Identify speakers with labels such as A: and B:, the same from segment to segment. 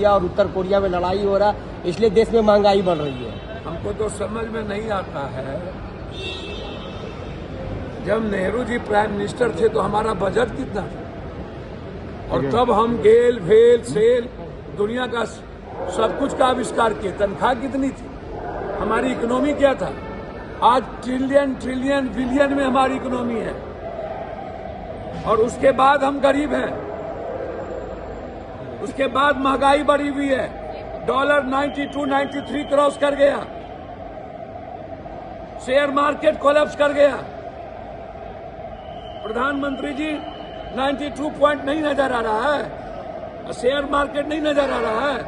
A: Russia और उत्तर Korea में लड़ाई हो रहा है, इसलिए देश में महंगाई बढ़ रही है।
B: हमको तो समझ में नहीं आता है, जब नेहरू जी प्राइम मिनिस्टर थे तो हमारा बजट कितना था, और तब हम गेल भेल सेल दुनिया का सब कुछ का आविष्कार किए। तनख्वाह कितनी थी, हमारी इकोनॉमी क्या था। आज ट्रिलियन ट्रिलियन बिलियन में हमारी इकोनॉमी है, और उसके बाद हम गरीब हैं। उसके बाद महंगाई बढ़ी हुई है, डॉलर 92 93 क्रॉस कर गया, शेयर मार्केट कोलैप्स कर गया। प्रधानमंत्री जी 92 पॉइंट नहीं नजर आ रहा है, शेयर मार्केट नहीं नजर आ रहा है,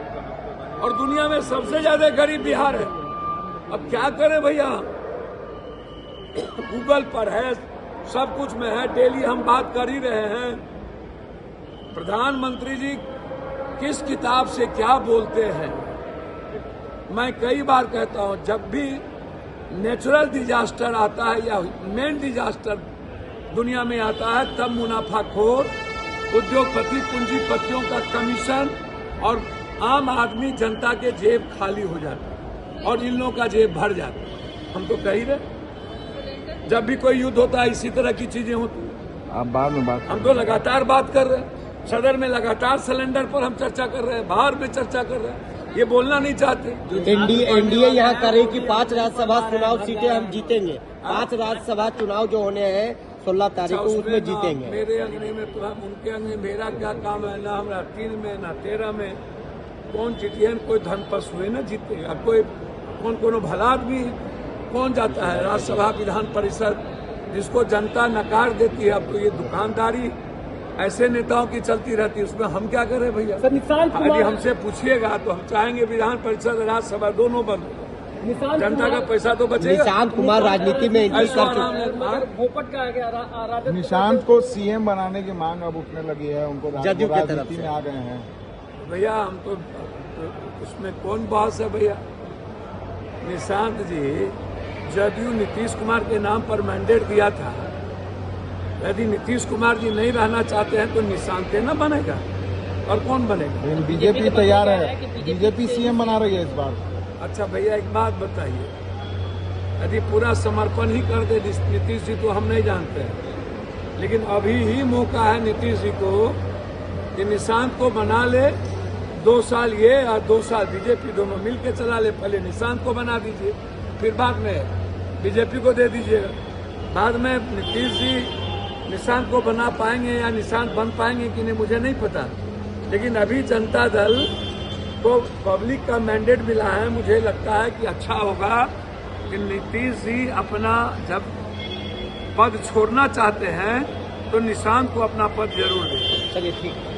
B: और दुनिया में सबसे ज्यादा गरीब बिहार है। अब क्या करें भैया, गूगल पर है, सब कुछ में है, डेली हम बात कर ही रहे हैं। प्रधानमंत्री जी किस किताब से क्या बोलते हैं। मैं कई बार कहता हूं, जब भी नेचुरल डिजास्टर आता है या मेन डिजास्टर दुनिया में आता है, तब मुनाफाखोर उद्योगपति पूंजीपतियों का कमीशन और आम आदमी जनता के जेब खाली हो जाता है और इन लोगों का जेब भर जाता है। हम तो कह ही रहे, जब भी कोई युद्ध होता है इसी तरह की चीजें होती हैं।
C: आप बाद में बात,
B: हम तो लगातार बात कर रहे हैं, सदन में लगातार सिलेंडर पर हम चर्चा कर रहे हैं, बाहर में चर्चा कर रहे हैं, ये बोलना नहीं चाहते।
A: एनडीए यहाँ करे कि 5 राज्यसभा चुनाव सीटें हम जीतेंगे। 5 राज्यसभा चुनाव जो होने हैं 16 तारीख को, उसमें जीतेंगे।
B: मेरे अंगने में तो हम, उनके अंगने में मेरा क्या काम है, ना हमारा 3 में ना 13 में। कौन जीतिए, कोई धन पशु है ना जीतेगा, कोई कौन भला आदमी कौन जाता है राज्यसभा विधान परिषद, जिसको जनता नकार देती है। अब तो ये दुकानदारी ऐसे नेताओं की चलती रहती है, उसमें हम क्या करें भैया। यदि हमसे पूछिएगा तो हम चाहेंगे विधान परिषद राज्यसभा दोनों बंद, जनता का पैसा तो बचेगा।
A: निशांत कुमार राजनीति में एंट्री कर चुके।
C: निशांत को सीएम बनाने की मांग अब उठने लगी है, उनको
A: जदयू की तरफ
C: राजनीति में आ गए हैं।
B: भैया हम तो उसमें कौन बहस है भैया। निशांत जी जदयू नीतीश कुमार के नाम पर मैंडेट दिया था, यदि नीतीश कुमार जी नहीं रहना चाहते हैं तो निशांत न बनेगा, और कौन बनेगा।
C: बीजेपी तैयार है, बीजेपी सीएम बना रही है इस बार।
B: अच्छा भैया एक बात बताइए, यदि पूरा समर्पण ही कर दे नीतीश जी तो हम नहीं जानते हैं, लेकिन अभी ही मौका है नीतीश जी को कि निशांत को बना ले, 2 साल ये और 2 साल बीजेपी दोनों मिलकर चला ले। पहले निशांत को बना दीजिए, फिर बाद में बीजेपी को दे दीजिएगा। बाद में नीतीश जी निशांत को बना पाएंगे या निशांत बन पाएंगे कि नहीं मुझे नहीं पता, लेकिन अभी जनता दल को पब्लिक का मैंडेट मिला है। मुझे लगता है कि अच्छा होगा कि नीतीश जी अपना जब पद छोड़ना चाहते हैं तो निशांत को अपना पद जरूर दें।
A: चलिए ठीक है।